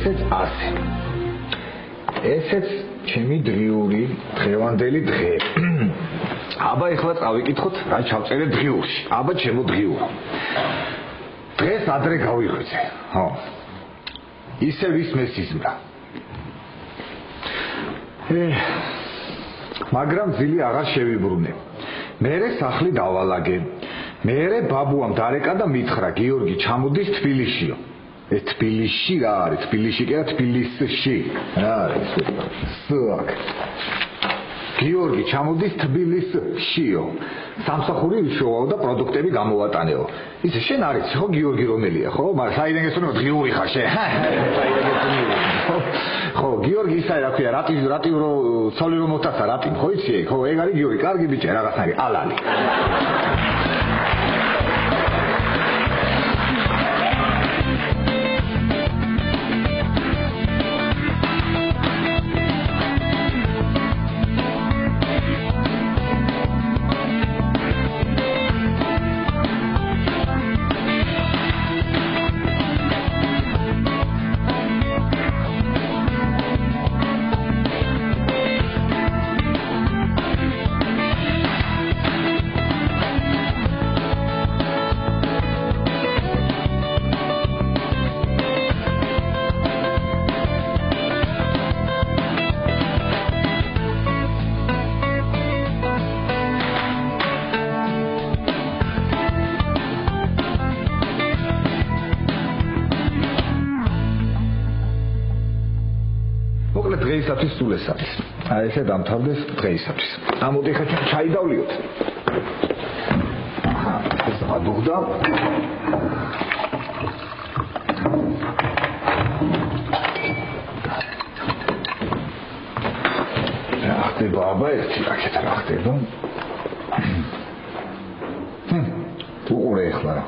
ისეც ასე. ესეც ჩემი დრიური დღევანდელი დღე. აბა ეხლა წავიკითხოთ რა ჩავწერე დღიურში. აბა ჩემო დღიურო. დღეს ადრე გავიღვიძე. ხო. ისევ ის მესიზმრა. მაგრამ ძილი აღარ შევიბრუნე. მერე სახლი დავალაგე. მერე ბაბუამ დარეკა და მითხრა გიორგი ჩამოდის თბილისშიო. თბილისში რა არის? თბილისში კი არა თბილისში. რა არის? სუაკ. გიორგი ჩამოდის თბილისშიო. სამსახური ვიშოვაო და პროდუქტები გამოვატანეო. ისე შენ არის ხო გიორგი რომელია ხო? მაგრამ საიდან გესწრებო დღიური ხარ შენ. ხო გიორგი ისა რა ქვია რატი რო ცოლი რომ მოთახა რატი ხო იცი? ხო ეგ არის გიორგი კარგი ბიჭი რაღაცნაირი ალალი. დღეისათვის სულ ეს არის. აი ესე დამთავრდეს დღეისათვის. ამოდი ხა ჩვენ ჩაი დავლიოთ. ეს ადუღდა. რა ხდება აბა ერთი რაკეტა რა ხდება? უყურე ახლა რა.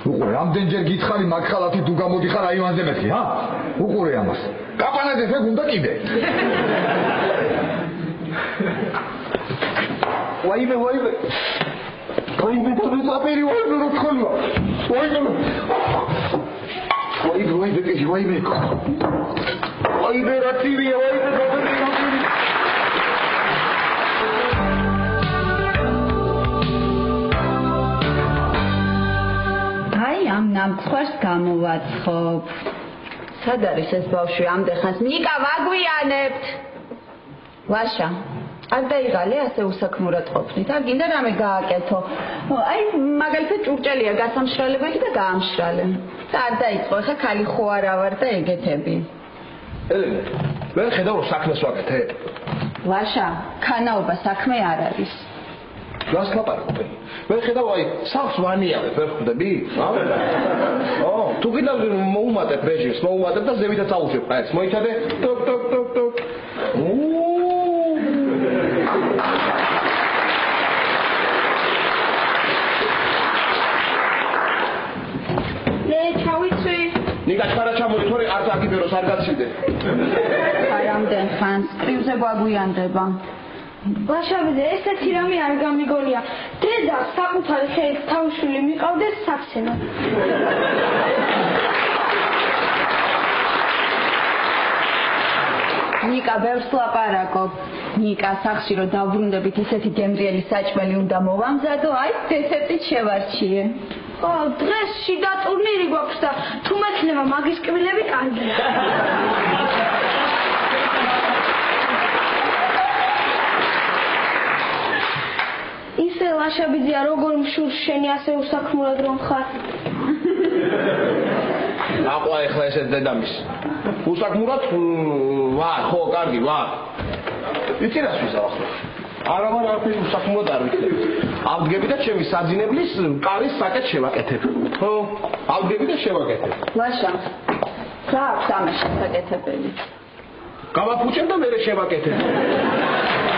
უყურე რამდენჯერ გითხარი მაგ ხალათი თუ გამოდიხარ აივანზე მეთქი, ჰა? უყურე ამას. კაპანაძე ფეგ უნდა კიდე. ვაიმე. და მეწაფერი ვაიმე რო თხოლა. ვაიმე რა ტირია, ვაიმე ამ ნამცხვარს გამოვაცხობ. სად არის ეს ბავშვი ამდენ ნიკა ვაგვიანებთ. ლაშა არ დაიღალე ასე უსაქმურად ყოფნით. არ გინდა რამე გააკეთო. აი მაგალითად ჭურჭელია გასამშრალებელი და გაამშრალე. და არ დაიწყო ხა ხალი ხო არა ვარ და ეგეთები. ელენე მე ხედავ რომ საქმეს ვაკეთებ. ლაშა ქანაობა საქმე არ არის. რას ლაპარაკობ? მე ხედავ აი სახლს ვანიავებ, ვერ ხვდები? თუ გინდა მოუმატებ რეჟიმს, მოუმატებ და ზევითაც აუშვებ ყაეთს. მოიცადე? ტოკ. მე ჩავიცვი. ნიკა ხარა ჩამოდი თორე არც აგიბეროს არ გაცივდე. აი ამდენ ხანს კრივზე გვაგვიანდება. ლაშავიძე, ესეთი რამე არ გამიგონია. დედა საკუთარი ხელით თავშვილი მიყავდეს საქსენო. ნიკა ბევრს ლაპარაკობ. ნიკა სახში რომ დავბრუნდებით ისეთი გემრიელი საჭმელი უნდა მოვამზადო, აი დესერტით შევარჩიე. ხო, დღეს შიდა ტურნირი გვაქვს და თუ მექნება მაგის კბილები კარგია. ისე ლაშაბიძია როგორ მშურს შენი ასე უსაქმურად რომ ხარ. აყვა ეხლა ესე დედამის. უსაქმურად ვარ, ხო, კარგი ვარ. იცი რას ვიზავ? არა ვარ არაფერი უსაქმურად არ ვიქნები. ავდგები და ჩემი საძინებლის კარის საკეთ შევაკეთებ. ხო, ავდგები და შევაკეთებ. ლაშა. რა აქვს ამას საკეთებელი? გავაფუჭებ და მერე შევაკეთებ.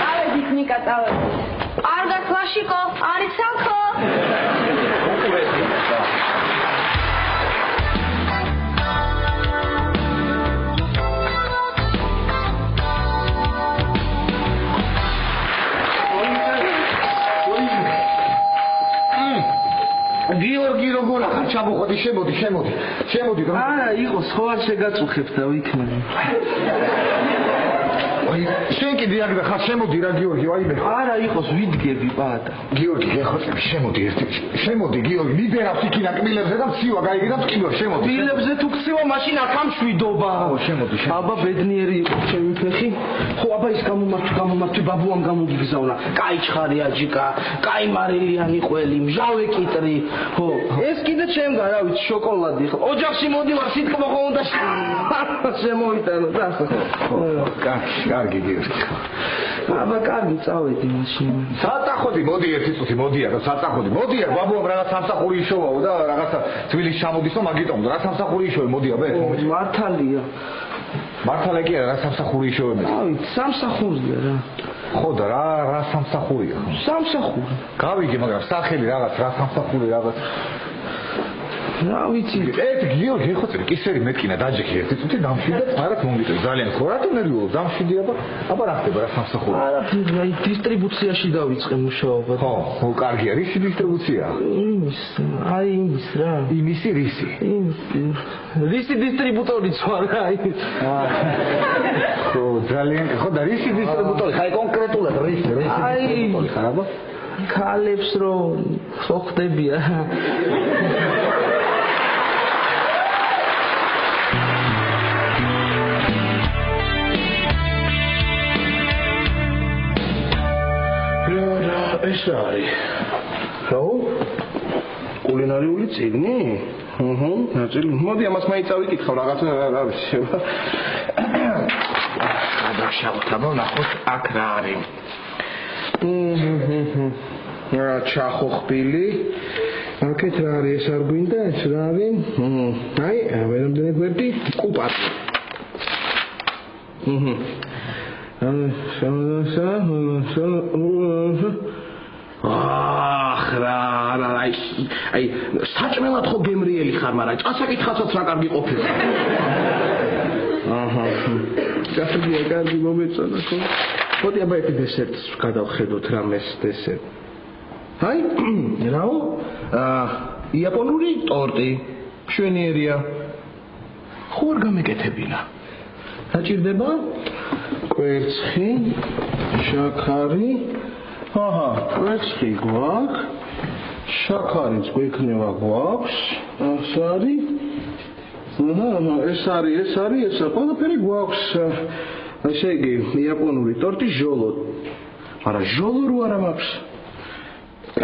ავედით ნიკა წავედით. კარგად ლაშიკო, არის სახო? უყურეს ნიკა. გიორგი როგორ ახარ ჩამოხოდი შემოდი არა იყოს ხო არ შეგაწუხებ და ვიქნები აი შენ კიდე აქ და ხარ შემოდი რა გიორგი ვაიმე არა იყოს ვიდგები პატა გიორგი ეხოწები შემოდი გიორგი მიდერავს იქინა კბილებზე და მცივა გაიგე და ტკივა შემოდი კბილებზე თუ ქცევა მაშინ აქ ამშვიდობა შემოდი აბა ბედნიერი იყო ჩემი ფეხი ხო აბა ის გამომართვი ბაბუამ გამოგიგზავნა კაი ჩხარი აჯიკა კაი მარილიანი ყველი მჟავე კიტრი ხო ეს კიდე ჩემგან რა ვიცი შოკოლადი ხო ოჯახში მოდივარ სიტყვა ხო უნდა შემოვიტანო და ხო კარგი გიორგი აბა კარგი წავედი მაშინ საწახოდი მოდი ერთი წუთი მოდია რა საწახოდი მოდია ბაბუამ რაღაც სამსახური იშოვაო და რაღაცა თბილისში ჩამოდისო მაგიტომ რა სამსახური იშოვე მოდი აბა მართალია მართალია კი რა სამსახური იშოვე აი სამსახურია რა ხო და რა სამსახურია სამსახური გავიგე მაგრამ სახელი რაღაც რა სამსახური რაღაც რა ვიცი ეს გიორგი ეხოწები კისერი მეტკინა დაჯექი ერთი წუთი დამშვიდე მარად მომიტყვი ძალიან ხო რატომ ნერვიულობ დამშვიდე აბა რა ხდება რა სამსახური არა აი დისტრიბუციაში დავიწყე მუშაობა ხო კარგია რისი დისტრიბუცია იმის რა იმისი რისი რისი დისტრიბუტორიც ვარ რა ხო ძალიან ხო და რისი დისტრიბუტორი ხაი კონკრეტულად რისი დისტრიბუტორი ხარ აბა ქალებს რო ხო ხდებია ეს არის ხო კულინარიული წიგნი ნაწილი მოდი ამას მაინც წავიკითხავ რაღაცა რა ვიცი გადავშალოთ აბა ნახოთ აქ რა არის ჩახოხბილი აქეთ რა არის ეს არ გვინდა ეს რა არის აი ვერამდენი გვერდი კუპატი აი საჭმელად ხო გემრიელი ხარ მაგრამ წასაკითხაცაც რა კარგი ყოფილი გასაგია კარგი მომეწონა ხო მოდი აბა ეს დესერტს გადავხედოთ რამეს დესერტ აი რაო იაპონური ტორტი მშვენიერია ხო არ გამეკეთებინა საჭირდება კვერცხი შაქარი კვერცხი გვაქვს შაქარიც გვექნება გვაქვს ეს არის ყველაფერი გვაქვს ესე იგი იაპონური ტორტი ჟოლო მაგრამ ჟოლო რო არა მაქვს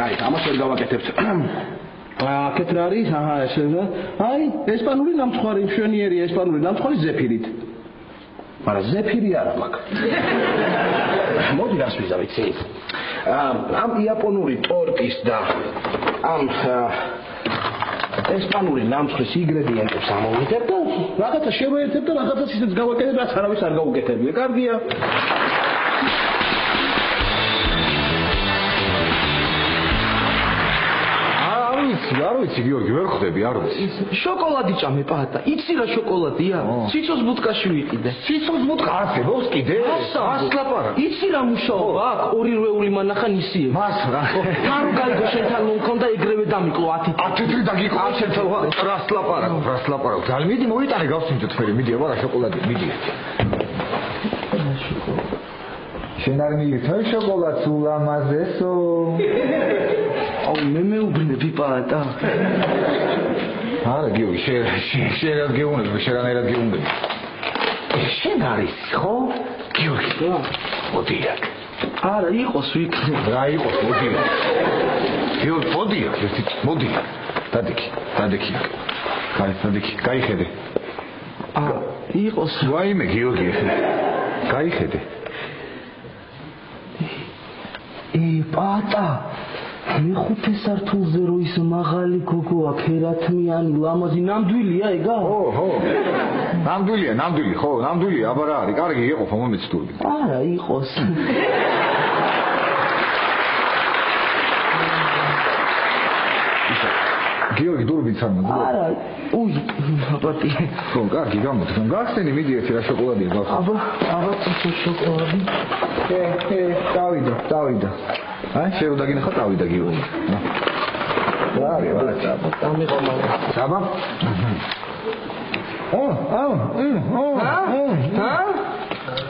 აი ამას ვერ გავაკეთებთ აქეთ რა არის აი ესპანური ნამცხვარი მშვენიერია ესპანური ნამცხვარი ზეფირით მაგრამ ზეფირი არა მაქვს მოდი რას ვიზავით ამ იაპონური ტორტის და ამ ესპანური ნამცხვრის ინგრედიენტებს ამოვიდებ და რაღაცა შევაერთებ და რაღაცას ისეც გავაკეთებ რაც არავის არ გაუკეთებია კარგია არ ვიცი გიორგი ვერ ხვდები არ ვიცი შოკოლადი ჭამე პატა იცი რა შოკოლადია ციცოს ბუტკაში ვიყიდე ციცოს ბუტკა არსებობს კიდე ასლაპარა იცი რა მუშაობა აქ ორი რვეული მანახა ნისიე მას რა თარო გაიგო შენთან მომქონდა ეგრევე დამიკლო 10 წელი დაგიკლო შენთან რასლაპარა ძალიან მიდი მოიტანე გავსინჯოთ ფერი მიდი აბა რა შოკოლადია მიდი შენ არ მიიღე შოკოლადს ულამაზესო აუ მე მეუბნები პატა არა გიორგი შენ რა გეუბნები შენერად გეუბნები შენ არის ხო გიორგი მოდი აქ არა იყოს ვიქნე რა იყოს მოდი გიორგი მოდი აქ მოდი დადექი გაიხედე იყოს ვაიმე გიორგი გაიხედე პატა მეხუთე სართულზე რო ის მაღალი გოგოა ქერათმიანი ლამაზი ნამდვილია ეგა? ხო ნამდვილი ხო ნამდვილია აბა რა არის კარგი იყო მომეცდული არა იყოს გიორგი დურბიც არ მოძრაობს არა უი აბატი ხო კარგი გამოდი გახსენი მიდი ერთი რა შოკოლადია გახსენ აბა შოკოლადი დავიდა აი შენ რომ დაგინახა დავიდა გიორგი საბა?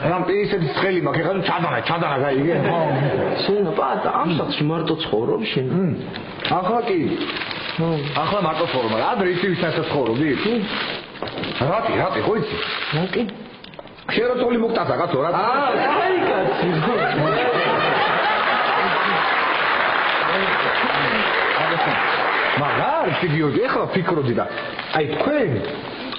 ამ პირისედი ცხელი მაქვს, ეხლა ჩადანა გაიგე? შენ პატა ამ სახში მარტო ცხოვრობ შენ? ახლა კი. ახლა მარტო ცხოვრობ, რა დრეიცის ასე ცხოვრობდი? რატი, ხო იცი? რატი? შენ რო თოლი მოგტაცა კაცო რა? აი კაცი. მაგრამ გიორგი, ეხლა ფიქრობდი და აი თქვენ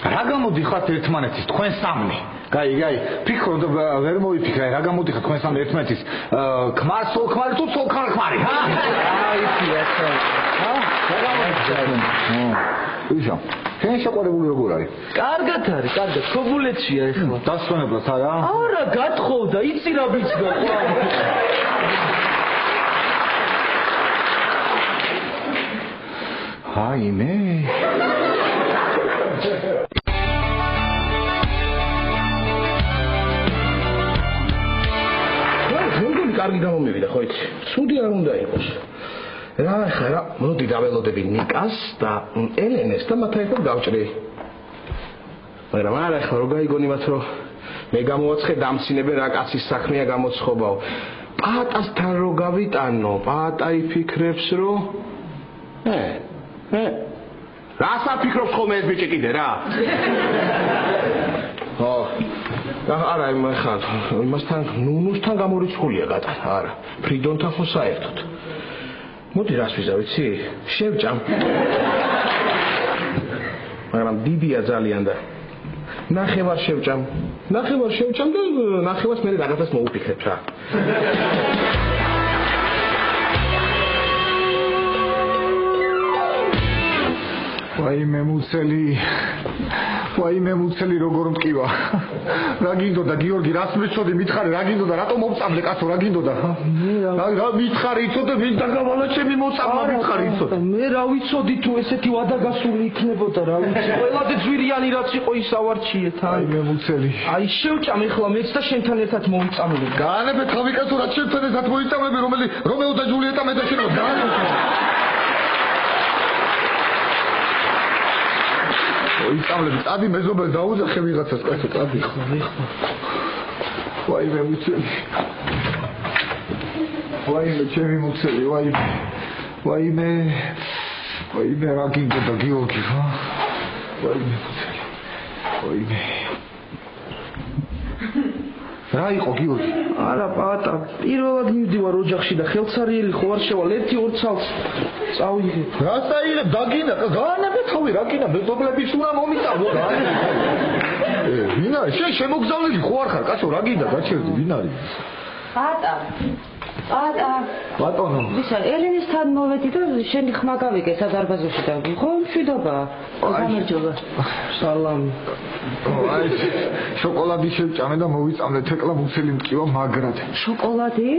რა გამოდიხართ ერთმანეთის თქვენ სამნი? გაიგე, ფიქრობ ვერ მოვიფიქრე რა გამოდიხართ თქვენ სამნი ერთმანეთის ქმარ სოლქმარი თუ სოლქმარი, ჰა? აი ისე. რა გამოდიხართ? უშო. შენ შეყარებული როგორ არის? კარგად არის, კარგად. ქობულეთშია ეხლა. დასვენებლად არა? არა, გათხოვდა, იცი რა ბიჭდა. აიმე. კარგი გამომივიდა ხო იცი? ცუდი არ უნდა იყოს. რა ხა რა, მოდი დაველოდები ნიკას და ელენეს და მათ ერთად გავჭრი. მაგრამ არა ხა რო გაიგონი მათ რომ მე გამოვაცხე დამცინებენ რა კაცის საქმეა გამოცხობაო. პატასთან რო გავიტანო, პატა იფიქრებს რომ რას აფიქრობს ხოლმე ეს ბიჭი კიდე რა? ხო არა ხა იმასთან ნუნუსთან გამორიცხულია გატანა არა ფრიდონთან ხო საერთოდ მოდი რას ვიზა ვიცი შევჭამ მაგრამ დიდია ძალიან და ნახევარ შევჭამ და ნახევარს მე რაღაცას მოუფიქრებ რა ვაიმე მუცელი როგორ მტკივა რა გინდოდა გიორგი რას მიცოდი მითხარი რა გინდოდა რატომ მომწამლე კაცო რა გინდოდა რა მითხარი იცოდე ვინ დაგავალა ჩემი მოწამლა მითხარი იცოდე მე რა ვიცოდი თუ ესეთი ვადაგასული იქნებოდა რა ვიცი ყველაზე ძვირიანი რაც იყო ის ავარჩიეთ ვაიმე მუცელი აი შევჭამ ეხლა მეც და შენთან ერთად მომწამლე გაანებე თავი კაცო რა შენთან ერთად მოიწამლები რომეო და ჯულიეტა მე და შენ იწავლები, წადი მეზობელი დაუძახე ვიღაცას, კაცო, წადი ხო. ვაიმე მუცელი. ვაიმე ჩემი მუცელი, ვაიმე რა გინდოდა გიორგი, ხო? ვაიმე მუცელი. ვაიმე. რა იყო გიორგი? არა პატა, პირველად მივდივარ ოჯახში და ხელცარიელი ხო არ შევალ 1-2 წელს წავიღე. რა საიღებ დაგინა, გაანებე თავი რა გინა, მეზობლები უნდა მომიწავლო რა. ვინ არის? შენ შემოგზავნილი ხო არ ხარ, კაცო, რა გინდა, გაჩერდი, ვინ არის? პატა. ბატონო. ვისა, ელენესთან მოვედი და შენი ხმა გავიგე სადარბაზოში და ხო მშვიდობა. გამარჯობა. სალამი. აი, შოკოლადი შევჭამე და მოვიწამლე თეკლა მუცელი მტკივა მაგრად. შოკოლადი?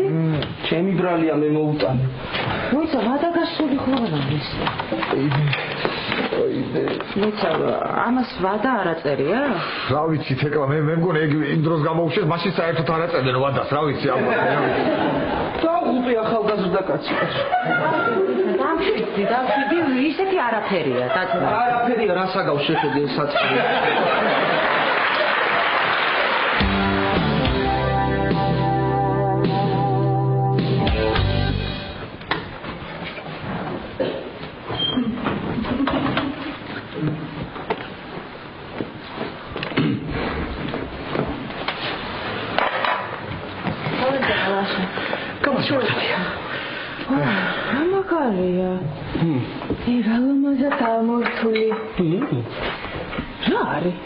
ჩემი ბრალია მე მოვუტანე. მოიცა, ვადაგასული ხო არა ეს? მოიცა, ამას ვადა არ აწერია? რა ვიცი თეკლა, მე მგონი იმ დროს გამოუშვეს, მაშინ საერთოდ არ აწერდნენ ვადას, რა ვიცი ალბათ. დაუღუპე ახალგაზრდა კაცი. დამშვიდი, ისეთი არაფერია, დაწვა. არაფერია, რას აგავს შეხედე საწყი. ამაკარია. რა ლამაზა დამორთული. რა არის?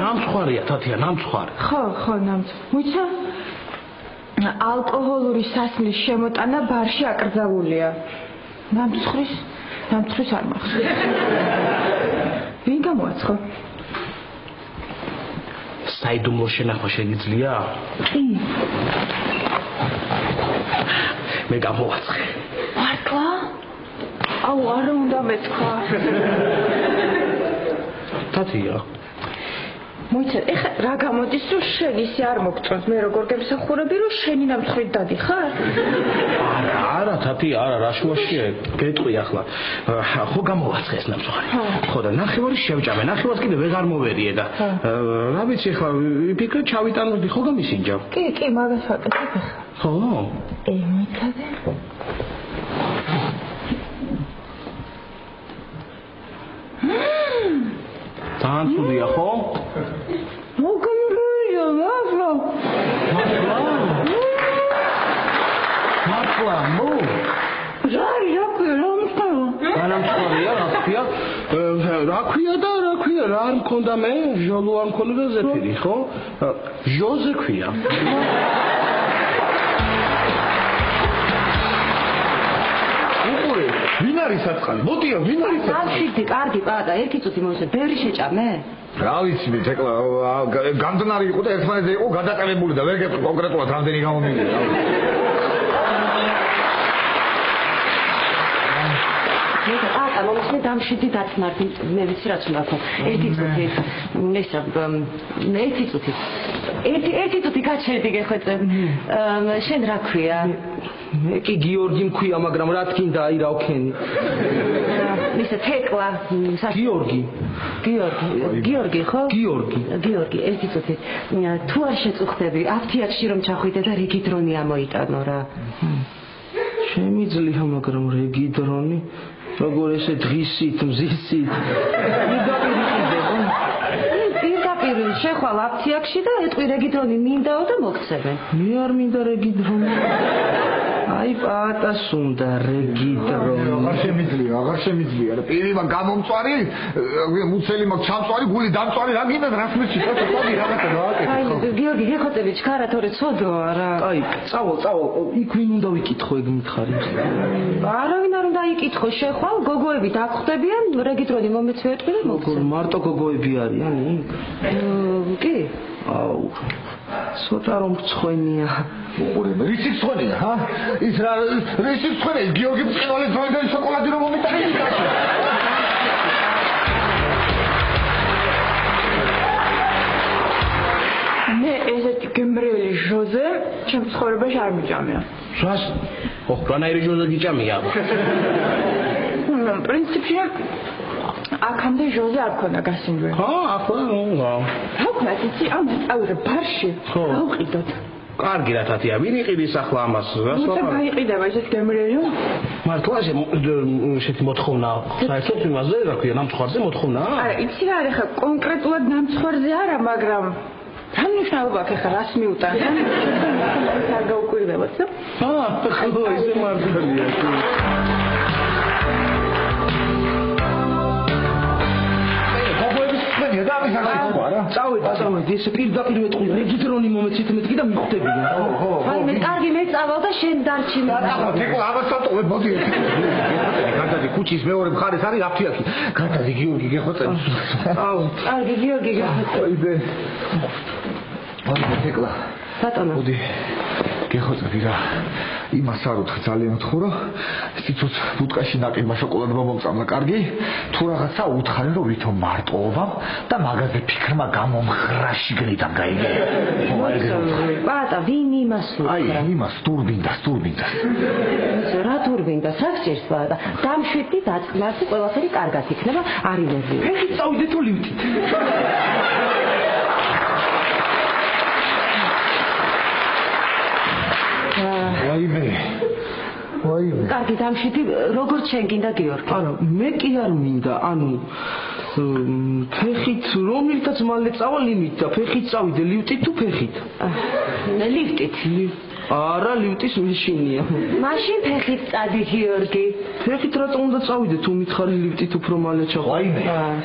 ნამცხვარია თათია, ნამცხვარი. ხო, ნამცხვარი. მოიცა? ალკოჰოლური სასმლის შემოტანა ბარში აკრძალულია. ნამცხვრის არ მახსოვს. ვინ გამოაცხო? საიდუმლო შენახვა შეგიძლია? კი. მე გამოვაცხე. მართლა? აუ, არა უნდა მეთქვა. თათია. მოიცადე, ეხლა რა გამოდის, რომ შენ ისე არ მოგწონს, მე როგორ გემსახურები, რომ შენი ნამცხრით დადიხარ? არა, თათი, არა, რა შუაშია, გეტყვი ახლა. ხო გამოვაცხე ეს ნამცხვარი. ხო და ნახევარი შევჭამე, ნახევარს კიდე ვეღარ მოვერიე და რა ვიცი ახლა, ვიფიქრე ჩავიტანოდი, ხო გამისინჯავ. კი, მაგას ვაკეთებ ახლა. ხო? მოიცადე. თან ცუდია, ხო? მოგამბია, მართლა. მართლა, მო? რა ქვია, რა არ მქონდა მე, ჟოლო არ მქონდა და ზეფირი, ხო? ჟოზე ქვია. ვინ არის საწყალი? მოდიო, ვინ არის საწყალი? დავშვიდი, კარგი, პატა, ერთი წუთი მოისე, ბევრი შეჭამე? რა ვიცი, მე ეკლა გამდნარი იყო და ერთმანეთზე იყო გადაყენებული და ვერ გეტყვი კონკრეტულად რამდენი გამომივიდა. პატა, მომისმე დამშვიდი დაწნარდი, მე ვიცი რაც უნდა ხო. ერთი წუთი გაჩერდი გეხვეწე. შენ რა ქვია? მე კი გიორგი მქვია, მაგრამ რა თქინდა, აი რა ვქენი. ისე თეკლა, გიორგი, ხო? გიორგი, ერთი წუთი. თუ არ შეწუხდები, აფთიაქში რომ ჩახვიდე და რიგი დრონი ამოიტანო რა. შემიძლია, მაგრამ რიგი დრონი, როგორ ესე დღისით, მზისით. პირდაპირ შეხვალ აფთიაქში და ეტყვი რიგი დრონი მინდაო და მოგცემენ. მე არ მინდა რიგი დრონი. აი პატას უნდა რიგი დრონი. აღარ შემიძლია. პირიმა გამომწვარი, მუცელი მაქვს ჩამწვარი, გული დამწვარი, რა გინდა რას მეჩი, წავდი რაღაცა დააკეთე. აი, გიორგი, გეხოწები ჩქარა თორე ცოდოა რა. აი, წავალ, იქ ვინ უნდა ვიკითხო ეგ მითხარი. არავინ არ უნდა იკითხო, შეხვალ, გოგოები დაგხვდებიან, რიგი დრონი მომეცვეთყვი და მოგცემ. მარტო გოგოები არიან იქ? კი. აუ. ცოტა რომ მწვენია. უყურე, რისი მწვენია, ჰა? ის რა რისი მწვენია? გიორგი მწვენე დროიდან შოკოლადი რომ მომიტანე. მე ესეთი გემრიელი ჟოზე ჩემ ცხოვრებაში არ მიჭამია. რას? ხო, რანაირი ჟოზე გიჭამია? პრინციპში აქამდე ჟოზე არ ქონდა გასინჯველი. ხო, ახლა რა. რა ვიცი, ამას წავიდე ბარში. გავყიდოთ. კარგი რა თათია, ვინ იყიდის ახლა ამას? როცა გაიყიდება ესეთ გემრიელი? მართლა ესეთი მოთხოვნა. საერთოდ იმაზე რა ქვია, ნამცხვარზე მოთხოვნა? არა, იცი რა არის ხა კონკრეტულად ნამცხვარზე არა, მაგრამ რა მნიშვნელობა აქვს ხა რას მიუტან? არ გაუკვირდებოდ? ხო, ისე მართალია. წავედი, ესე პირდაპირ ვეტყვი, რიგი დრონი მომეცით მეთქი და მიხვდებიან. ხო. აი, მე კარგი მე წავალ და შენ დარჩინე. ეკლა ამასათოვე მოდი. გადადი ქუჩის მეორე მხარეს არის აფთიაქი. გადადი გიორგი გეხოწები. აუ, კარგი გიორგი გეხოწები. აიბე. აი, ეკლა. ბატონო. მოდი. გეხოწები რა. იმას არ უთხრ ძალიან ვთხოვრო. სიცოცხ ბუტკაში ნაკება შოკოლადმა მომწამლა, კარგი? თუ რაღაცა უთხარი რომ ვითომ მარტოობამ და მაგაზე ფიქრმა გამომხრა შიგნიდან გაიგე. პატა, ვინ იმას უთხრა? აი, იმას ტურბინდას. რა ტურბინდას? საგჭირს პატა. დამშვიდი დაწყნარდი, ყველაფერი კარგად იქნება, არ ილევიო. ფეხი წავიდე თუ ლიფტით. ვაიმე. კარგი, დამშვიდი, როგორ შენ გინდა გიორგი? არა, მე კი არ მინდა, ანუ ფეხით რომელთაც მალე წავალ იმით და ფეხით წავიდე ლიფტით თუ ფეხით? ლიფტით. არა, ლიფტის მეშინია. მაშინ ფეხით წადი გიორგი. ფეხით რატომ უნდა წავიდე თუ მითხარი ლიფტით უფრო მალე ჩახვიდე? ვაიმე.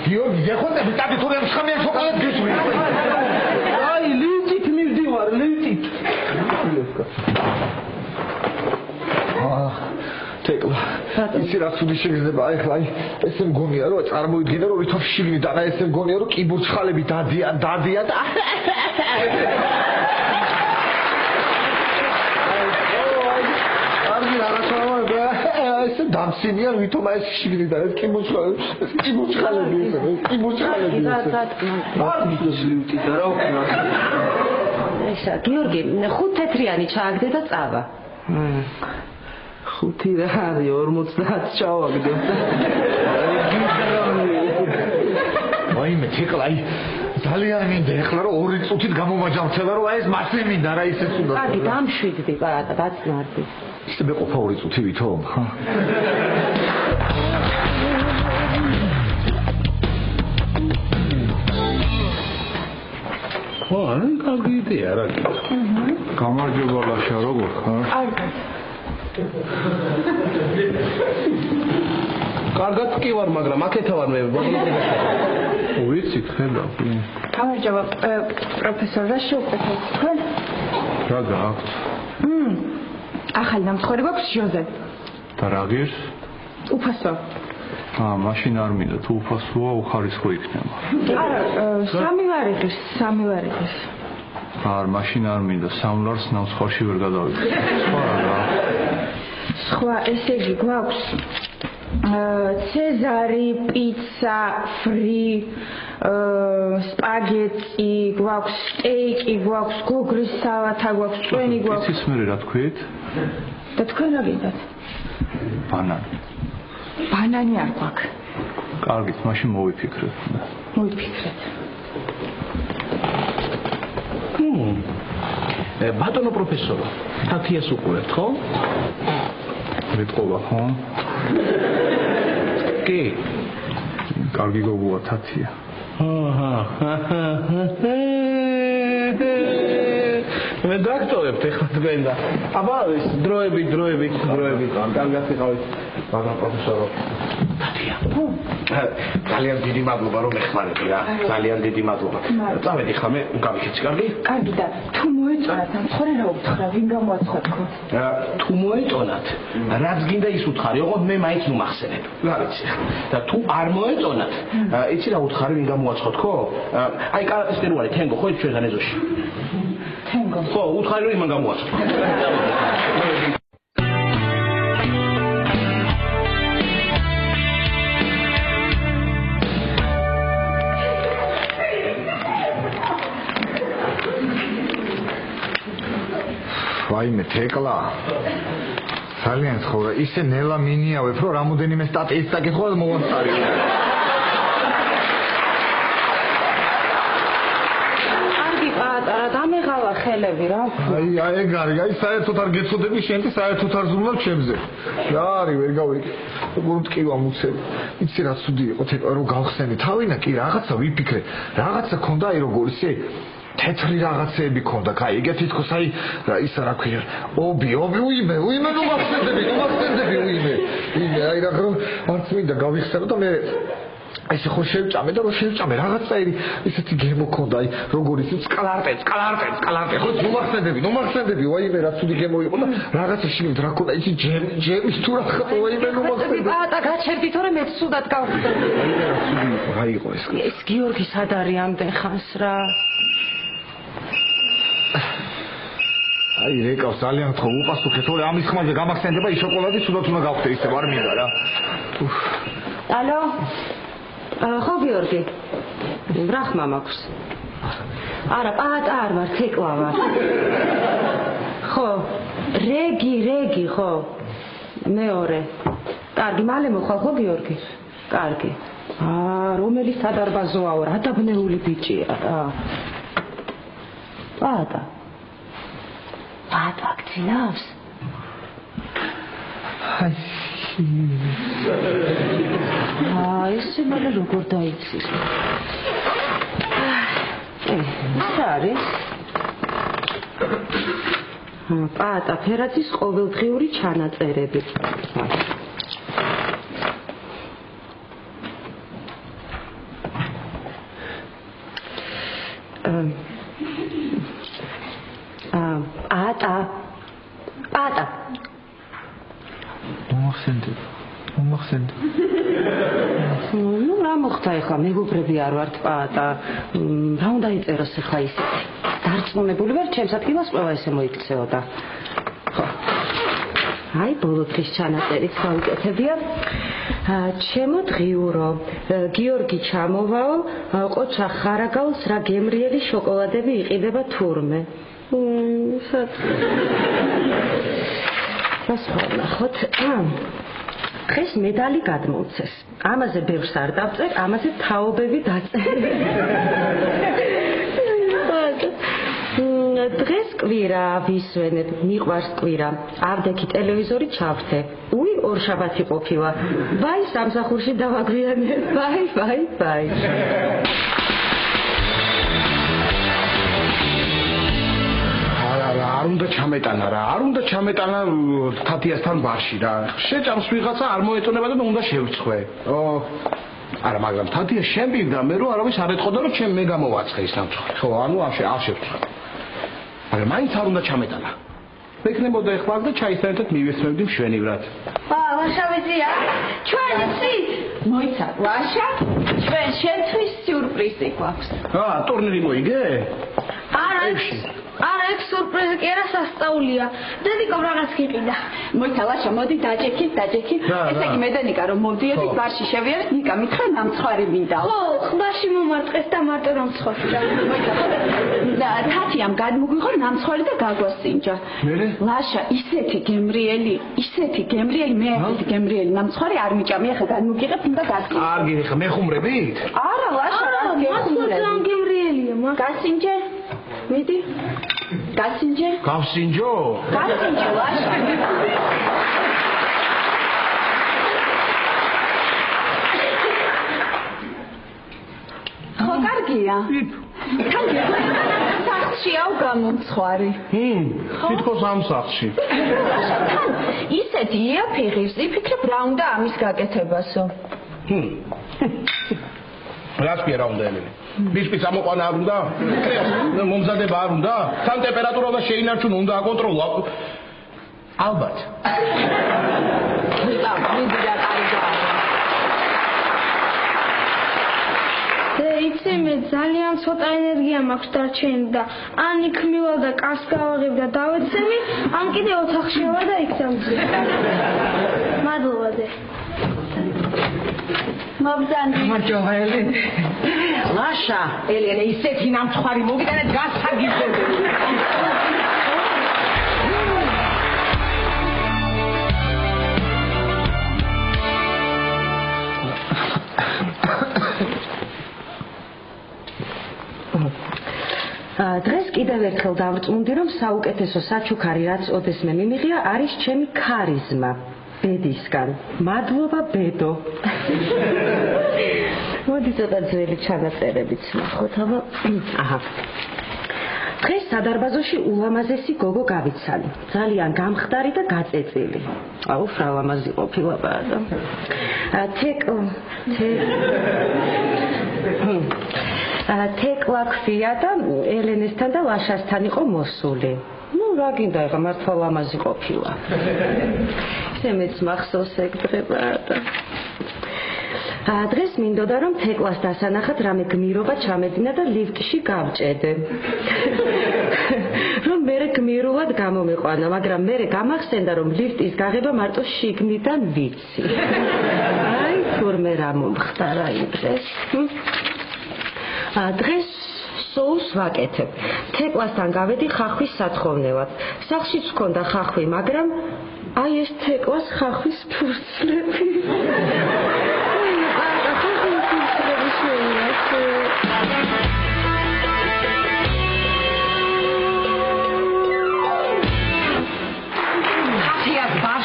გიორგი, გეხოწები, წადი თუ რამ ხამიან შოკოლად გესვი. აი, ლიფტით მივდივარ, ლიფტით. თეკლა. იცი რა ცუდი შეიძლება ახლა აი ესე მგონია რომ წარმოიდგინე რომ ვითომ შიგნიდან აი ესე მგონია რომ კიბურცხალები დადიან და კარგი რაღაცაა ესე გამსინიან ვითომ ეს შიგნიდან ეს კი მოწყალები ლივტი და რა უკნა ესა გიორგი 5 თეთრიანი ჩააგდე და წავა 5 რა არის 50 ჩავაგდე ვაიმე თეკლა აი ძალიან მინდა ეხლა რომ 2 წუთით გამომაჯამრთება რომ აი ეს მასე მინდა რა ისეც უნდა კარგი დამშვიდდი პატა დაწნარდი ისე მეყოფა 2 წუთი ვითომ ხა ხო არა კარგი იდეა რა გამარჯობა ლაშა როგორ ხარ კარგად კი ვარ მაგრამ აქეთა ვარ მე ვიცით ხედა გამარჯობა პროფესორ რა შეუკვეთეთ თქვენ რა გააქვთ ახალი დამცხარი გვაქვს ჟოზე და რა გირს უფასო მაშინ არ მინდა თუ უფასოა უხარისხო იქნება არა 3 ვარიღის არ მაშინ არ მინდა სამლარს ნამსხორში ვერ გადავიქცე სხვა ესე იგი გვაქვს ცეზარი პიცა ფრი სპაგეტი გვაქვს სტეიკი გვაქვს გოგრის სალათა გვაქვს წვენი გვაქვს იცის მე რა თქვით და თქვენ რა გინდათ ბანანი არ გვაქვს კარგით მაშინ მოვიფიქრეთ ბატონო პროფესორო თათიას უყურებთ ხო მეტყობა ხო კი კარგი გოგოა თათია მე დაქტორებთ ეხლა თქვენ და აბა ეს დროებით კარგად იყავით მაგრამ პროფესორო თათია ძალიან დიდი მადლობა რომ ეხმარები რა ძალიან დიდი მადლობა წავედი ხა მე გავიქეცი კარგი და თუ მოეწონათ ამხორე რა უთხრა ვინ გამოაცხადო თუ მოეწონათ რაც გინდა ის უთხარი ოღონდ მე მაინც ნუ მახსენებ რა ვიცი და თუ არ მოეწონათ იცი რა უთხარი ვინ გამოაცხადო ხო აი კარატეს ნერვარი თენგო ხო ჩვენგან ეზოში თენგო ხო უთხარი რომ იმან გამოაცხადო ვაიმე თეკლა ძალიან ცხოვრა ისე ნელა მინიავებ რომ რამოდენიმე სტატიის საკითხვა მოვასწარი კარგი პატარა დამეღალა ხელები რა აი ეგ არის აი საერთოდ არ გეცოდები შენ და საერთოდ არ ზრუნავ ჩემზე რა არის ვერ გავიგე როგორ მტკივა მუცელი იცი რა ცუდი იყო თეკლა რომ გავხსენე თავინა კი რაღაცა ვიფიქრე რაღაცა ქონდა აი როგორ ისე თეთრი რაღაცეები ქონდა, კაი, ეგ თითქოს აი ისა რა ქვია, ობი, უიმე, ნუ მახსენდები, უიმე, აი რა რომ არც მინდა გავიხსენო და მე ესე ხო შევჭამე და რომ შევჭამე რაღაცა ისეთი გემო ქონდა, აი როგორ ის სკლარტე, ხო ნუ მახსენდები, უიმე რა ცუდი გემო იყო და რაღაცა შიგნით რა ქონდა, ისი ჯემი თუ რა ხო, უიმე ნუ მახსენდები. პატა გაჩერდი თორე მე ცუდად გავხსენე. უიმე რა ცუდი იყო, რა იყო ეს? ეს გიორგი სად არის ამდენ ხანს რა? აი რეკავს ძალიან ხო უპასუხე თორე ამის ხმაზე გამახსენდება ის შოკოლადი თუნდაც უნდა გავხდე ისე არ მინდა რა ალო ხო გიორგი ბრახმა მაქვს არა პატა არ ვარ თეკლა ვარ ხო რეგი ხო მეორე კარგი მალე მოხვალ ხო გიორგი კარგი რომელი სადარბაზოა რა დაბნეული ბიჭია რა პატა აქცინავს ესე მალე როგორ დაიცის ის არის პატა ფერაძის ყოველდღიური ჩანაწერები პატა მომახსენდი ნუ რა მოხდა ეხლა მეგობრები არ ვართ პატა რა უნდა იწეროს ეხლა ისეთი დარწმუნებული ვარ ჩემს ადგილას ყველა ესე მოიქცეოდა ხო აი ბოლო დღის ჩანაწერიც გავიკეთებია. ჩემო დღიურო, გიორგი ჩამოვაო, ყოჩა ხარაგაულს რა გემრიელი შოკოლადები იყიდება თურმე. ნახოთ. დღეს მედალი გადმოვცეს. ამაზე ბევრს არ დავწერ, ამაზე თაობები დაწერ. დღეს კვირა ვისვენებ, მიყვარს კვირა. ავდექი ტელევიზორი ჩავრთე. უი ორშაბათი ყოფილა. ვაი სამსახურში დავაგვიანებ. ვაი. არ უნდა ჩამეტანა რა, არ უნდა ჩამეტანა თათიასთან ბარში რა. შეჭამს ვიღაცა არ მოეწონება და უნდა შევწხვე. არა, მაგრამ თათია შემბიგდა მე რომ არავის არ ეთყოდა რომ ჩემ მე გამოვაცხე ის ნამცხარი. ხო, ანუ არ შევწხვე. მაგრამ მაინც არ უნდა ჩამეტანა. ვეკნებოდა ეხლა და ჩაისთან ერთად მივესმევდი მშვენივრად. ვაშა ვიცია? ჩვენ იცით? მოიცა, ვაშა? ჩვენ შენთვის სიურპრიზი გვაქვს. ტურნირი მოიგე? არა, ეს სიურპრიზი კი არა, სასწაულია. დედიკომ რაღაც გიყიდა. მოიცა, ვაშა, მოდი დაჯექით. ესე იგი მედენიკა რომ მოვდიოდით ბარში შევიარეთ, ნიკა მითხრა ნამცხვარი მინდა. ხო, ყბაში მომარტყეს და მარტო რომ მცხვარი. და თათიამ გადმოგვიღო ნამცხვარი და გაგვასინჯა. ვაშა, ისეთი გემრიელი, მე ასეთი გემრიელი ნამცხვარი არ მიჭამი, ახლა გადმოგიღებ და გასინჯე. არ გიხა, მეხუმრებით? არა, ვაშა, რა გემრიელია, გასინჯე. მიდი. გასინჯე. გავსინჯო? გასინჯე, ვაშა. ხო, კარგია. თან სახლშიაო გამომცხვარი. თითქოს ამ სახლში. ისეთი იაფიღებს, იფიქრებ რა უნდა ამის გაკეთებასო. რას კი რა უნდა ელენე? ბიჭი წამოყვანა არ უნდა? მომზადება არ უნდა? თან ტემპერატურა და შეინარჩუნო უნდა აკონტროლო. ალბათ. მიდი და კარგია. იცი მე ძალიან ცოტა ენერგია მაქვს დარჩენილი და ან იქ მივალ და კარს გავაღებ და დავეცემი, ან კიდე ოთახში ვარ და იქ დამძიმ. მადლობა დე. მოგზანდი. გამარჯობა ელენე. ლაშა, ელენე ისეთი ნამცხვარი მოგიტანეთ გასაგიზები. დღეს კიდევ ერთხელ დავრწმუნდი რომ საუკეთესო საჩუქარი რაც ოდესმე მიმიღია არის ჩემი ქარიზმა ბედისგან. მადლობა ბედო. მოდი ცოტა ძველი ჩანაწერებიც ნახოთ, აბა. დღეს სადარბაზოში ულამაზესი გოგო გავიცანი. ძალიან გამხდარი და გაწეწილი. აუ, რა ლამაზი ყოფილა ბადა. თეკლა ქვია და ელენესთან და ლაშასთან იყო მოსული. რა გინდა ეხა მართლა ლამაზი ყოფილა. შემეც მახსოვს ეგ დღება და დღეს მინდოდა რომ თეკლას დასანახად რამე გმირობა ჩამედინა და ლიფტში გავჭედე. რომ მერე გმირულად გამომეყვანა, მაგრამ მერე გამახსენდა რომ ლიფტის გაღება მარტო შიგნიდან ვიცი. აი თურმე რა მომხდარა იმ დღეს. დღეს სოუს ვაკეთებ. თეკლასთან გავედი ხახვის სათხოვნელად. სახლშიც ჰქონდა ხახვი, მაგრამ აი ეს თეკლას ხახვის ფურცლები.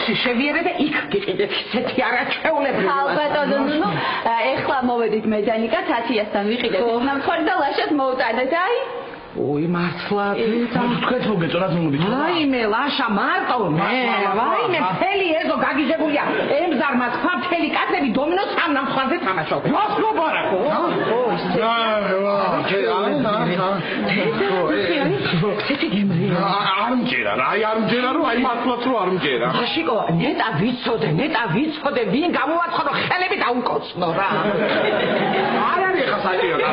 შევიარე და იქ გიყიდეთ ისეთი არაჩვეულებრივი. ალბათ, ნუ ეხლა მოვედით მე და ნიკა თათიასთან ვიყიდეთ. ნამხوار და ლაშას მოუტანეთ, აი. ოი მართლა თქვენ მოგეწონათ მომდით. აი მე ლაშა მარტო მე. აი მე მთელი ეზო გაგიჟებულია. ემზარმას ფაფელი კაცები დომინოს ამ ნამხوارზე თამაშობენ. რას მობარაკო? არ მჯერა რა, არ მჯერა რომ აი მართლაც რომ არ მჯერა. აშიკო, ნეტა ვიცოდე, ვინ გამოვაცხადო ხელები დაუკოცნო რა. არ არის ხა საჭირო რა.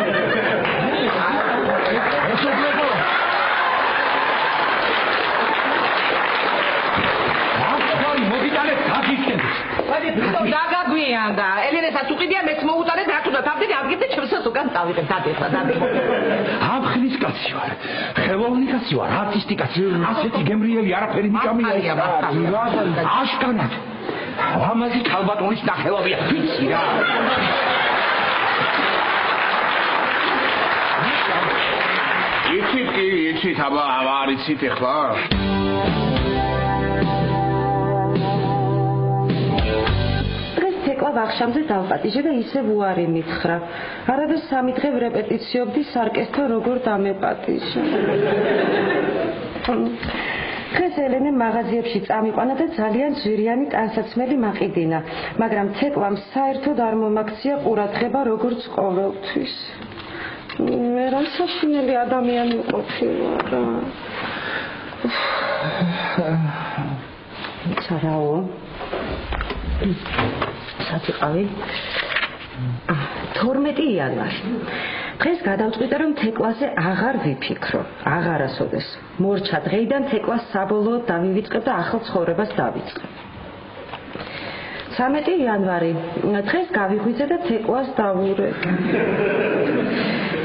დაგვიანეთ დაგიქნეთ. ვადი ფრიდონ დაგაგვიანდა. ელენესაც უყიდია მეც მოუტანეთ რა თუნდა თავდები ადგილზე ჩემსაც უკან წავიღებ დადესა დადი. ამ ხნის კაცი ვარ. ხელოვანი კაცი ვარ, არტისტი კაცი. ასეთი გემრიელი არაფერი მიკამია. აშკარად. ამაზე ქალბატონის ნახელავია. ვიცი რა. იცით აბა არ იცით ახლა? თეკლა ვახშამზე დავპატიჟე და ისევ უარი მითხრა. არადა 3 დღე რეპეტიციობდი სარკესთან როგორ დამეპატიჟე. დღეს ელენე მაღაზიებში წამიყვანა და ძალიან ძვირიანი ტანსაცმელი მაყიდინა, მაგრამ თეკლამ საერთოდ არ მომაქცია ყურადღება როგორც ყოველთვის. მე რა საშინელი ადამიანი ყოფილა რა. ცარაო. სათიყავი 12 იანვარი. დღეს გადავწყვიტე რომ თეკლაზე აღარ ვიფიქრო, აღარასოდეს. მორჩა დღეიდან თეკლას საბოლოოდ დავივიწყებ და ახალ ცხოვრებას დავიწყებ. 13 იანვარი. დღეს გავიღვიძე და თეკლას დავურეკე.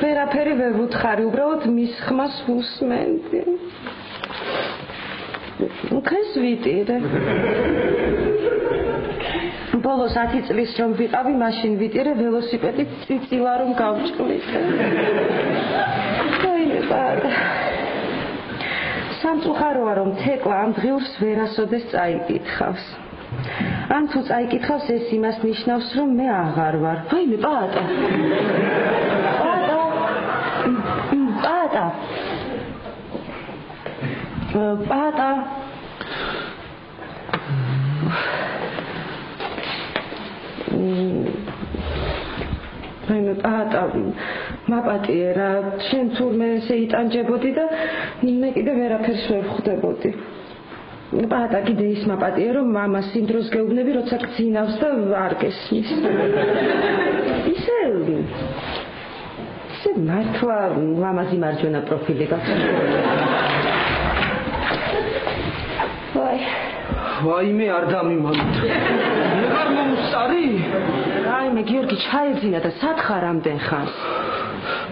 ვერაფერი ვერ ვუთხარი, უბრალოდ მის ხმას ვუსმენდი. დღეს ვიტირე. ბოლო 10 წლის რომ ვიყავი, მაშინ ვიტირე ველოსიპედით წიწილა რომ გავჭყლიდე. სამწუხაროა რომ თეკლა ამ დღიურს ვერასოდეს წაიკითხავს. ან თუ წაიკითხავს ეს იმას ნიშნავს რომ მე აღარ ვარ. ვაიმე პაატა. პაატა. ვაიმე პაატა. მაპატიე რა, შენ თურმე ესე იტანჯებოდი და მე კიდე ვერაფერს ვერ ვხვდებოდი. პაატა კიდე ის მაპატიე რომ მამას იმ დროს გეუბნები როცა გძინავს და არ გესმის. ისე მართლა მამაზი მარჯვენა პროფილი გაქვს. ვაიმე არ დამიმაგდ. ვეღარ მომსწარი? რაიმე გიორგი ჩაეძინა და სათხარ ამდენ ხანს.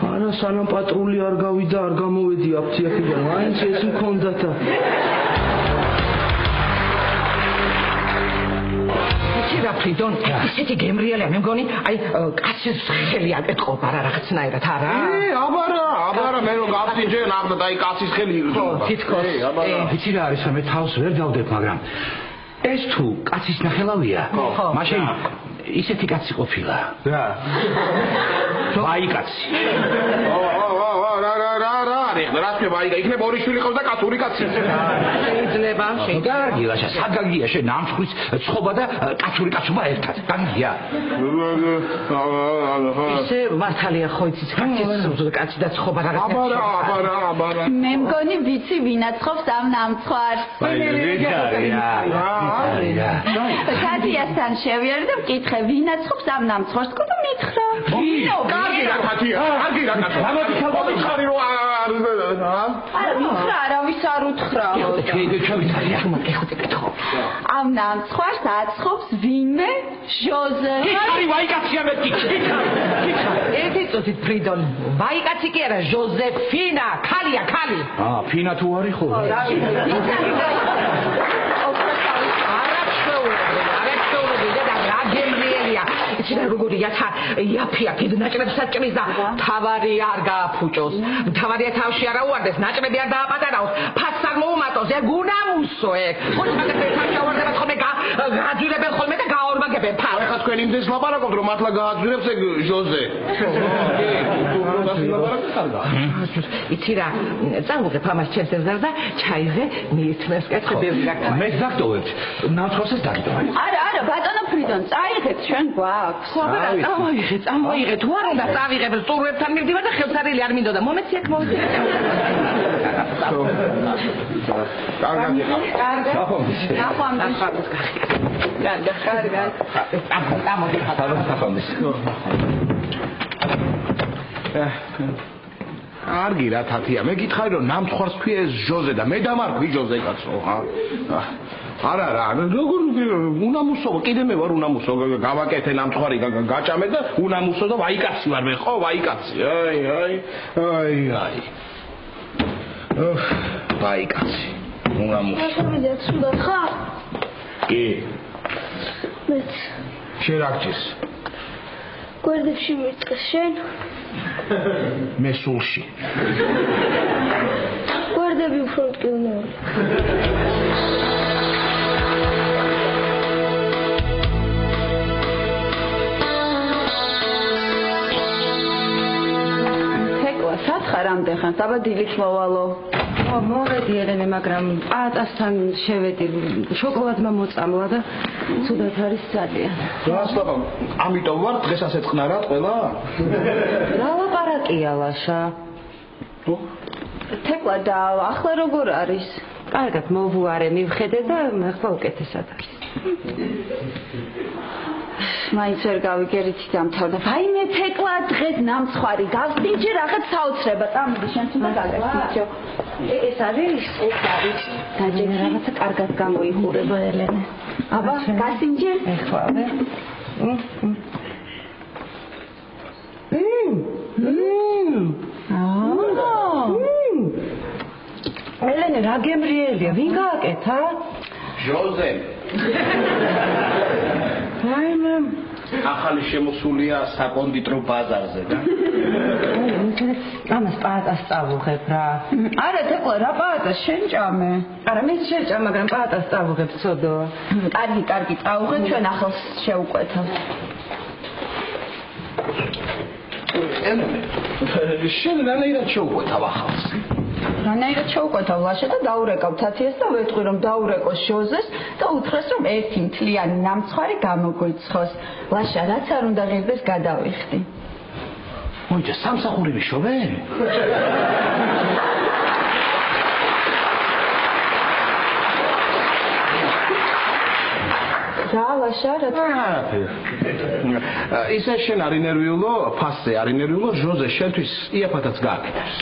არა სანამ პატრული არ გავიდა არ გამოვედი აფთიაქიდან. მაინც ეს მქონდა და რა ფრიდონ ისეთი გემრიელია მე მგონი აი კაცის ხელი აკეთყოფა რა რაღაცნაირად არა აბარა მე რომ გავწინჯე ნახდა და აი კაცის ხელი იგრძნობა თითქოს ვიცი რა არის მე თავს ვერ დავდებ მაგრამ ეს თუ კაცის ნახელავია მაშინ ისეთი კაცი ყოფილა რა ვაი კაცი რა ხდება იქნება ორი შვილი ყავს და კაცური კაცი შეიძლება კარგი ვაშა საგაგია შენ ნამსხვის ცხობა და კაცური კაცობა ერთად განგია ისე მართალია ხო იცით კაცი და ცხობა რაღაცა აბარა მე მგონი ვიცი ვინაცხობს ამ ნამცხვარს კატიასთან შევიარე და ვკითხე ვინაცხობს ამ ნამცხვარს და მითხრა კარგი რა კაცი მითხრა არავის არ უთხრა ამ ნამცხვარს აცხობს ვინმე ჟოზე კითხარი ვაიკაცია მეთქი ერთი წუთით ფრიდონ ვაიკაცი კი არა ჟოზეფინა ქალია ქალი ფინა თუ არის ხო იცი როგორი იაფია კიდე ნაჭრებს საჭმის და თავარი არ გააფუჭოს თავარია თავში არ აუარდეს ნაჭრები არ დააპატარაოს ფასს არ მოუმატოს ეგ უნამუსო ეგ ხოჭ მაგას თავარდება ხოლმე გააძვირებენ ხოლმე და გაორმაგებენ ფას ახლა თქვენ იმდეს ლაპარაკობთ რომ მართლა გააძვირებს ეგ ჟოზე იცი რა წავუღებ ამას ჩემს ეზრას და ჩაიზე მიირთმევს კეთები მე დაგტოვებთ ნამცხვარსაც დაგტოვებ არა ბატონო ფრიდონ წაიღეთ ჩვენ გვაქვს წამოიღე თუ არ უნდა წავიღებ სტურვებთან მივდივარ და ხელსარილი არ მინდოდა მომეცი აქ მოვიდე კარგი რა თათია, მე გითხარი რომ ნამცხვარს ქვია ეს ჟოზე და მე დამარხვი ჟოზე კაცო, არა რა, როგორ უნამუსო, კიდე მე ვარ უნამუსო, გავაკეთე ნამცხვარი გაჭამე და უნამუსო და ვაიკაცი ვარ მე, ხო, ვაიკაცი. აი. ვაიკაცი. უნამუსო. ახლა ცუდა ხარ? კი. მეც შენ რა გჭირს? გვერდებში მიწეს შენ? მე სულში. გვერდები უფრო მტკივნეული. თეკლა სათხარ ამდენ ხანს აბა დილით მოვალო. მოვედი ელენე, მაგრამ პატასთან შევედი, შოკოლადმა მოწამლა და ცუდად არის ძალიან. გასლაპა, ამიტომ ვარ დღეს ასე წყნარად ყველა? რა ლაპარაკია ლაშა? თეკლა და ახლა როგორ არის? კარგად მოვუარე, მივხედე და ახლა უკეთესად არის. მაინც ვერ გავიგერით დამთავრდა. ვაიმე თეკლა დღეს ნამცხვარი გავსინჯე რაღაც საოცრება. წამოდი შენც უნდა გაგასინჯო. ეს არის? ეს არის. დაჯერე რაღაცა კარგად გამოიხურება ელენე. აბა გასინჯე? ეხლავე. ელენე რა გემრიელია, ვინ გააკეთა? ჟოზე. ვაიმე ახალი შემოსულია საკონდიტრო ბაზარზე და ამას პაატას წავუღებ რა. არა თეკლა რა პაატას შენ ჭამე? არა მე შეჭამ, მაგრამ პაატას წავუღებ ცოდოა. კარგი წავუღე, ჩვენ ახალს შევუკვეთავ. შენ რანაირად შევუკვეთავ ახალს? რანაირად შევუკვეთავ ლაშა და დაურეკავ თათიას და ვეთყვი რომ დაურეკოს ჟოზეს და უთხრეს რომ ერთი მთლიანი ნამცხვარი გამოგვიცხოს. ლაშა რაც არ უნდა ღირდეს გადავიხდი. მოიჭა სამსახურები შოვე? რა ლაშა რა ისე შენ არ ინერვიულო, ფასზე არ ინერვიულო, ჟოზე შენთვის იაფათაც გააკეთებს.